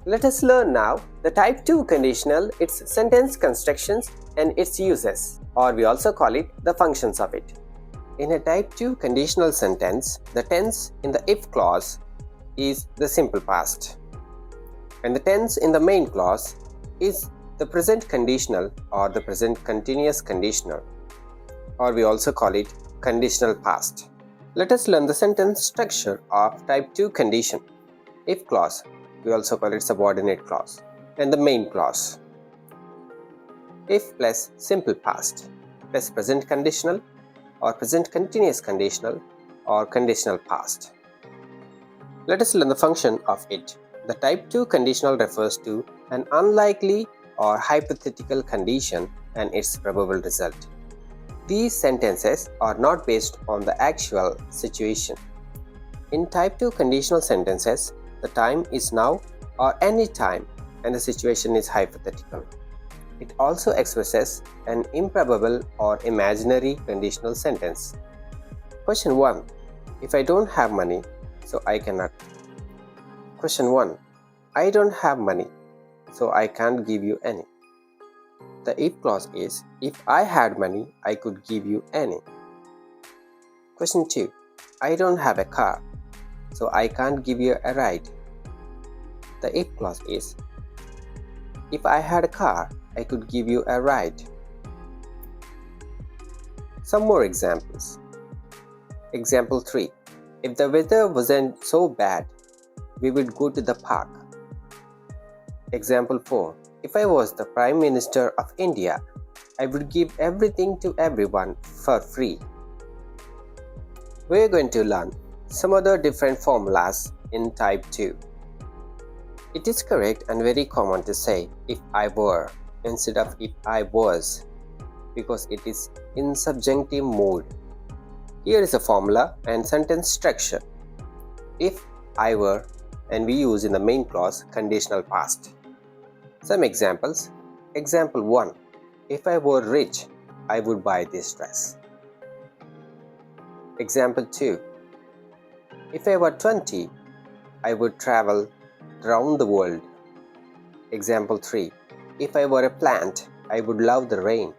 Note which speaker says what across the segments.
Speaker 1: Let us learn now the type 2 conditional, its sentence constructions and its uses, or we also call it the functions of it. In a type 2 conditional sentence, the tense in the if clause is the simple past, and the tense in the main clause is the present conditional or the present continuous conditional, or we also call it conditional past. Let us learn the sentence structure of type 2 condition. If clause, we also call it subordinate clause, and the main clause. If plus simple past plus present conditional or present continuous conditional or conditional past. Let us learn the function of it. The type 2 conditional refers to an unlikely or hypothetical condition and its probable result. These sentences are not based on the actual situation. In type 2 conditional sentences, the time is now or any time and the situation is hypothetical. It also expresses an improbable or imaginary conditional sentence. Question 1. If I don't have money, so I cannot. Question 1. I don't have money, so I can't give you any. The if clause is, if I had money, I could give you any. Question 2. I don't have a car, so I can't give you a ride. The if clause is, if I had a car, I could give you a ride. Some more examples. Example 3. If the weather wasn't so bad, we would go to the park. Example 4. If I was the Prime Minister of India, I would give everything to everyone for free. We are going to learn some other different formulas in type 2. It is correct and very common to say if I were instead of if I was, because it is in subjunctive mode. Here is a formula and sentence structure. If I were, and we use in the main clause conditional past. Some examples. Example 1. If I were rich, I would buy this dress. Example 2. If I were 20, I would travel around the world. Example 3. If I were a plant, I would love the rain.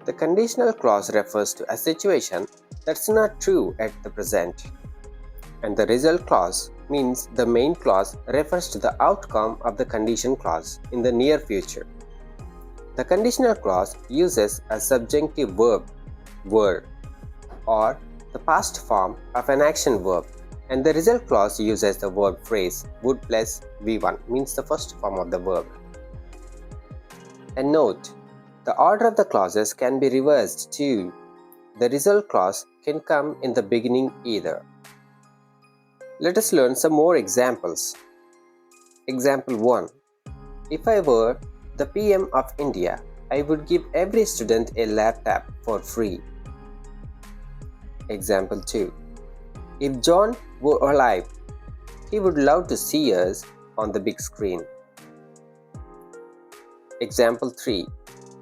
Speaker 1: The conditional clause refers to a situation that's not true at the present, and the result clause means the main clause refers to the outcome of the condition clause in the near future. The conditional clause uses a subjunctive verb, were, or the past form of an action verb, and the result clause uses the verb phrase would plus V1, means the first form of the verb. And note, the order of the clauses can be reversed too. The result clause can come in the beginning either. Let us learn some more examples. Example 1. If I were the PM of India, I would give every student a laptop for free. Example 2. If John were alive, he would love to see us on the big screen. Example 3.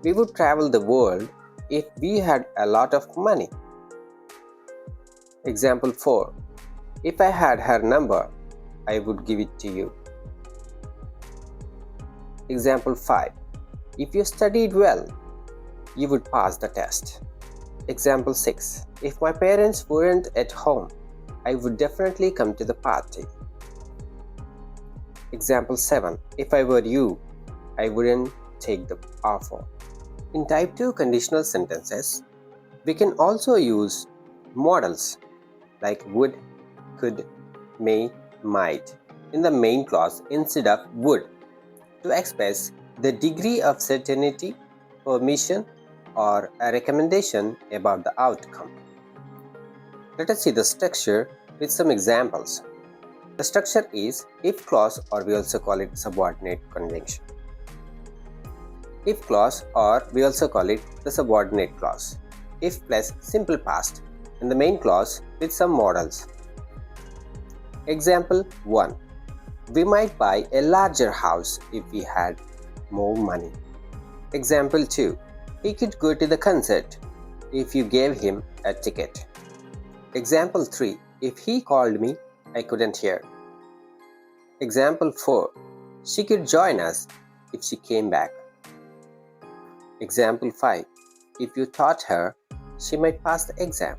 Speaker 1: We would travel the world if we had a lot of money. Example 4. If I had her number, I would give it to you. Example 5. If you studied well, you would pass the test. Example 6. If my parents weren't at home, I would definitely come to the party. Example 7. If I were you, I wouldn't take the offer. In type 2 conditional sentences, we can also use modals like would, could, may, might in the main clause instead of would to express the degree of certainty, permission, or a recommendation about the outcome. Let us see the structure with some examples. The structure is if clause, or we also call it subordinate conjunction. If clause, or we also call it the subordinate clause. If plus simple past in the main clause with some modals. Example 1. We might buy a larger house if we had more money. Example 2. He could go to the concert if you gave him a ticket. Example 3. If he called me, I couldn't hear. Example 4. She could join us if she came back. Example 5. If you taught her, she might pass the exam.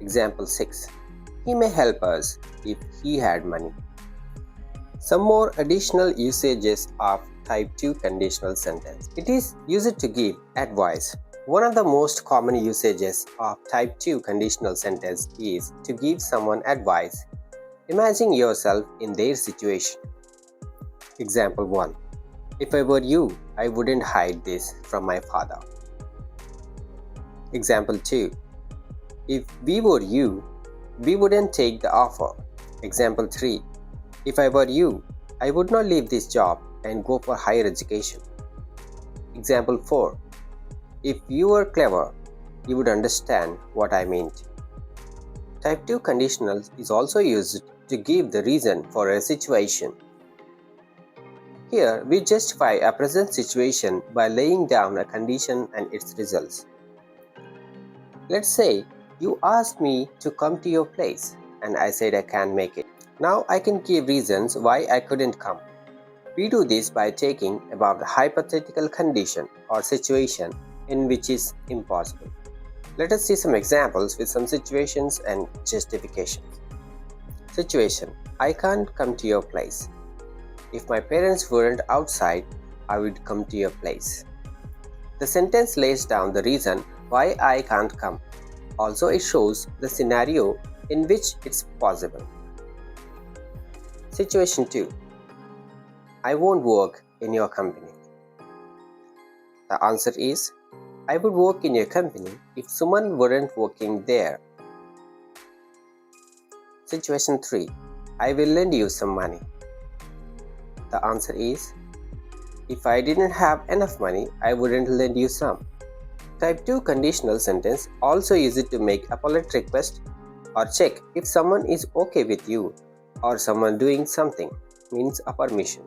Speaker 1: Example 6. He may help us if he had money. Some more additional usages of Type 2 conditional sentence. It is used to give advice. One of the most common usages of Type 2 conditional sentence is to give someone advice. Imagine yourself in their situation. Example 1. If I were you, I wouldn't hide this from my father. Example 2. If we were you, we wouldn't take the offer. Example 3. If I were you, I would not leave this job and go for higher education. Example 4. If you were clever, you would understand what I meant. Type 2 conditional is also used to give the reason for a situation. Here, we justify a present situation by laying down a condition and its results. Let's say you asked me to come to your place and I said I can't make it. Now I can give reasons why I couldn't come. We do this by taking about the hypothetical condition or situation in which is impossible. Let us see some examples with some situations and justifications. Situation: I can't come to your place. If my parents weren't outside, I would come to your place. The sentence lays down the reason why I can't come. Also, it shows the scenario in which it's possible. Situation 2. I won't work in your company. The answer is, I would work in your company if someone weren't working there. Situation 3. I will lend you some money. The answer is, if I didn't have enough money, I wouldn't lend you some. Type 2 conditional sentence also used to make a polite request or check if someone is okay with you or someone doing something, means a permission.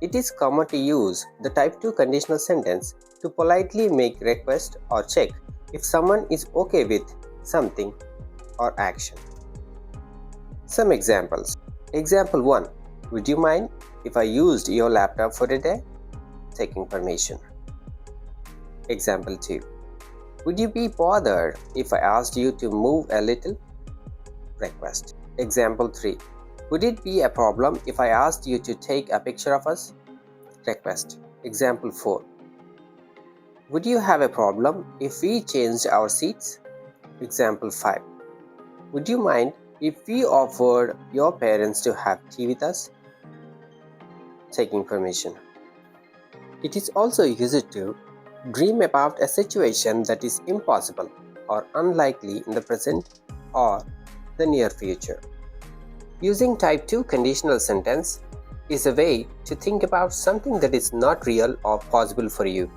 Speaker 1: It is common to use the Type 2 conditional sentence to politely make request or check if someone is okay with something or action. Some examples. Example 1. Would you mind if I used your laptop for a day? Taking permission. Example 2. Would you be bothered if I asked you to move a little? Request. Example 3. Would it be a problem if I asked you to take a picture of us? Request. Example 4. Would you have a problem if we changed our seats? Example 5. Would you mind if we offered your parents to have tea with us? Taking permission. It is also used to dream about a situation that is impossible or unlikely in the present or the near future. Using Type 2 conditional sentence is a way to think about something that is not real or possible for you.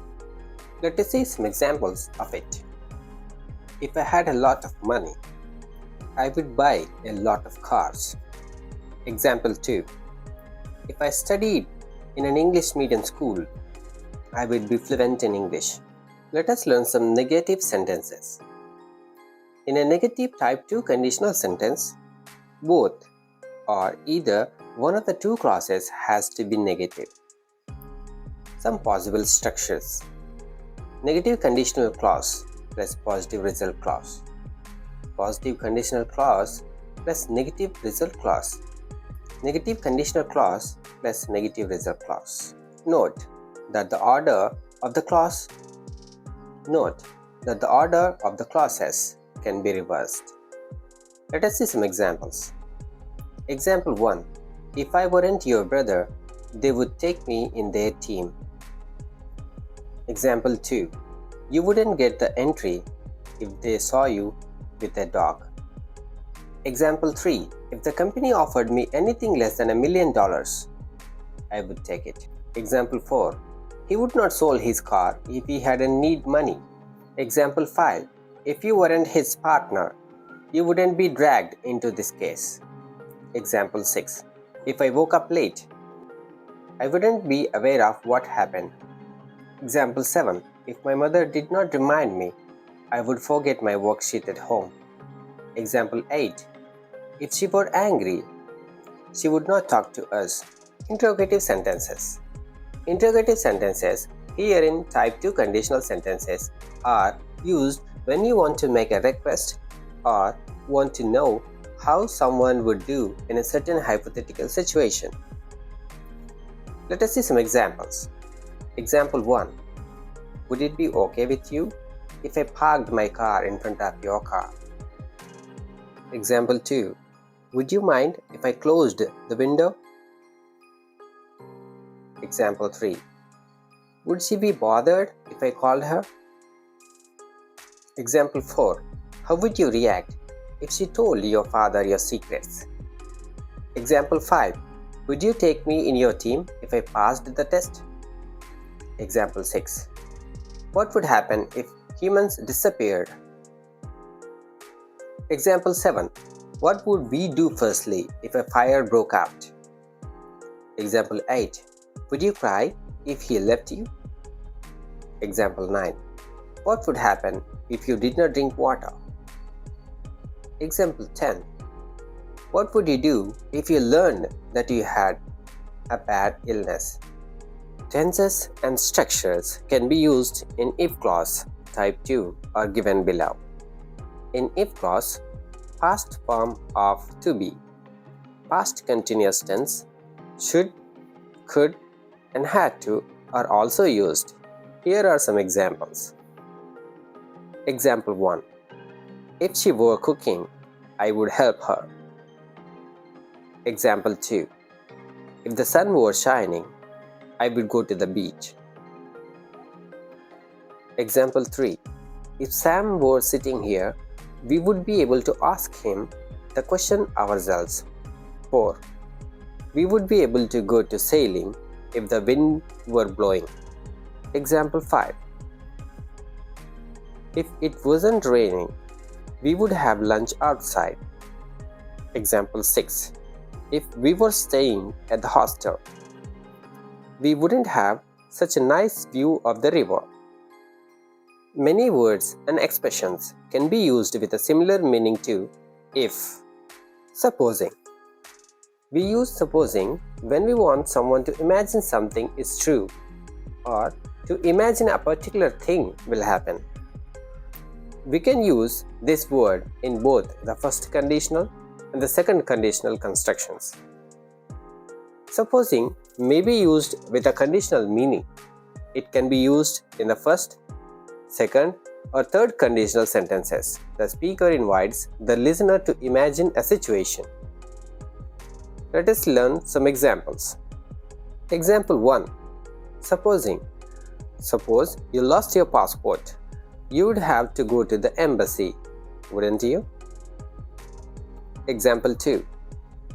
Speaker 1: Let us see some examples of it. If I had a lot of money, I would buy a lot of cars. Example 2. If I studied in an English medium school, I would be fluent in English. Let us learn some negative sentences. In a negative Type 2 conditional sentence, both or either one of the two clauses has to be negative. Some possible structures. Negative conditional clause plus positive result clause. Positive conditional clause plus negative result clause. Negative conditional clause plus negative result clause. Note that the order of the clauses can be reversed. Let us see some examples. Example 1. If I weren't your brother, they would take me in their team. Example 2. You wouldn't get the entry if they saw you with a dog. Example 3. If the company offered me anything less than $1 million, I would take it. Example 4. He would not sell his car if he hadn't need money. Example 5. If you weren't his partner, you wouldn't be dragged into this case. Example 6. If I woke up late, I wouldn't be aware of what happened. Example 7. If my mother did not remind me, I would forget my worksheet at home. Example 8. If she were angry, she would not talk to us. Interrogative sentences. Interrogative sentences, here in type 2 conditional sentences, are used when you want to make a request or want to know how someone would do in a certain hypothetical situation. Let us see some examples. Example 1. Would it be okay with you if I parked my car in front of your car? Example 2. Would you mind if I closed the window? Example 3. Would she be bothered if I called her? Example 4. How would you react if she told your father your secrets? Example 5. Would you take me in your team if I passed the test? Example 6. What would happen if humans disappeared? Example 7. What would we do firstly if a fire broke out? Example 8. Would you cry if he left you? Example 9. What would happen if you did not drink water? Example 10. What would you do if you learned that you had a bad illness? Tenses and structures can be used in if clause, type 2 are given below. In if clause, past form of to be, past continuous tense, should, could, and had to are also used. Here are some examples. Example 1. If she were cooking, I would help her. Example 2. If the sun were shining, I would go to the beach. Example 3. If Sam were sitting here, we would be able to ask him the question ourselves. 4. We would be able to go to sailing if the wind were blowing. Example 5. If it wasn't raining, we would have lunch outside. Example 6. If we were staying at the hostel, we wouldn't have such a nice view of the river. Many words and expressions can be used with a similar meaning to if. Supposing. We use supposing when we want someone to imagine something is true or to imagine a particular thing will happen. We can use this word in both the first conditional and the second conditional constructions. Supposing may be used with a conditional meaning. It can be used in the first, second, or third conditional sentences. The speaker invites the listener to imagine a situation. Let us learn some examples. Example 1. Supposing. Suppose you lost your passport. You would have to go to the embassy, wouldn't you? Example 2.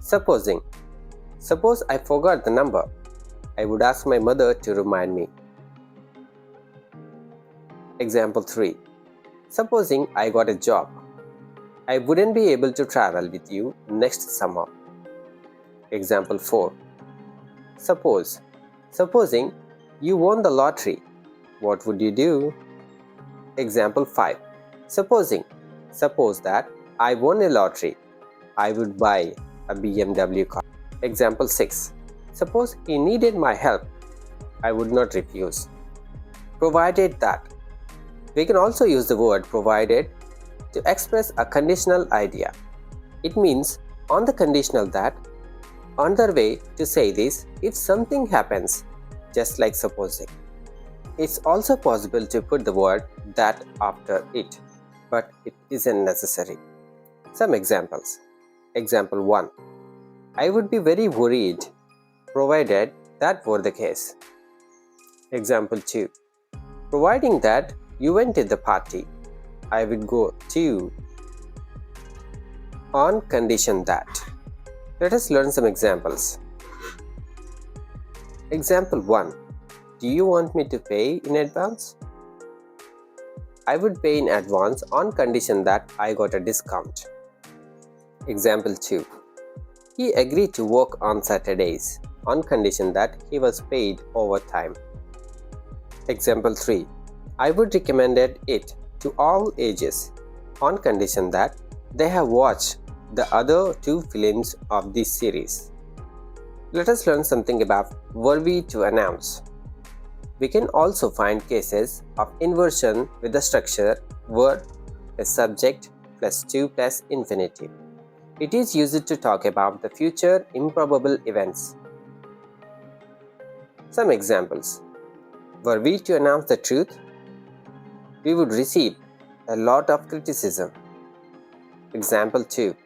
Speaker 1: Supposing. Suppose I forgot the number. I would ask my mother to remind me. Example 3. Supposing I got a job. I wouldn't be able to travel with you next summer. Example 4. Suppose. Supposing you won the lottery. What would you do? Example 5. Supposing. Suppose that I won a lottery. I would buy a BMW car. Example 6. Suppose he needed my help. I would not refuse. Provided that. We can also use the word provided to express a conditional idea. It means on the conditional that. Another way to say this, if something happens, just like supposing. It's also possible to put the word that after it, but it isn't necessary. Some examples. Example 1. I would be very worried, provided that were the case. Example 2. Providing that you went to the party, I would go too, on condition that. Let us learn some examples. Example 1. Do you want me to pay in advance? I would pay in advance on condition that I got a discount. Example 2. He agreed to work on Saturdays on condition that he was paid overtime. Example 3. I would recommend it to all ages on condition that they have watched the other 2 films of this series. Let us learn something about were we to announce. We can also find cases of inversion with the structure were plus subject plus to plus infinitive. It is used to talk about the future improbable events. Some examples. Were we to announce the truth, we would receive a lot of criticism. Example 2.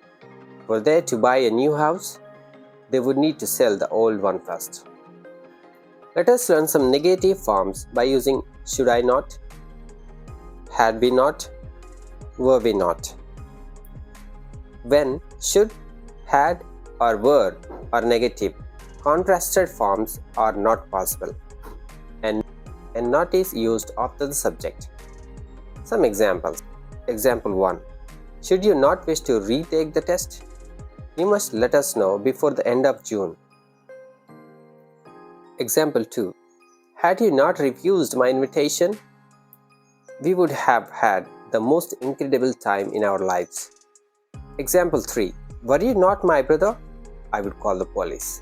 Speaker 1: Were they to buy a new house, they would need to sell the old one first. Let us learn some negative forms by using should I not, had we not, were we not. When should, had, or were are negative, contrasted forms are not possible, and not is used after the subject. Some examples. Example 1. Should you not wish to retake the test, you must let us know before the end of June. Example 2. Had you not refused my invitation, we would have had the most incredible time in our lives. Example 3. Were you not my brother, I would call the police.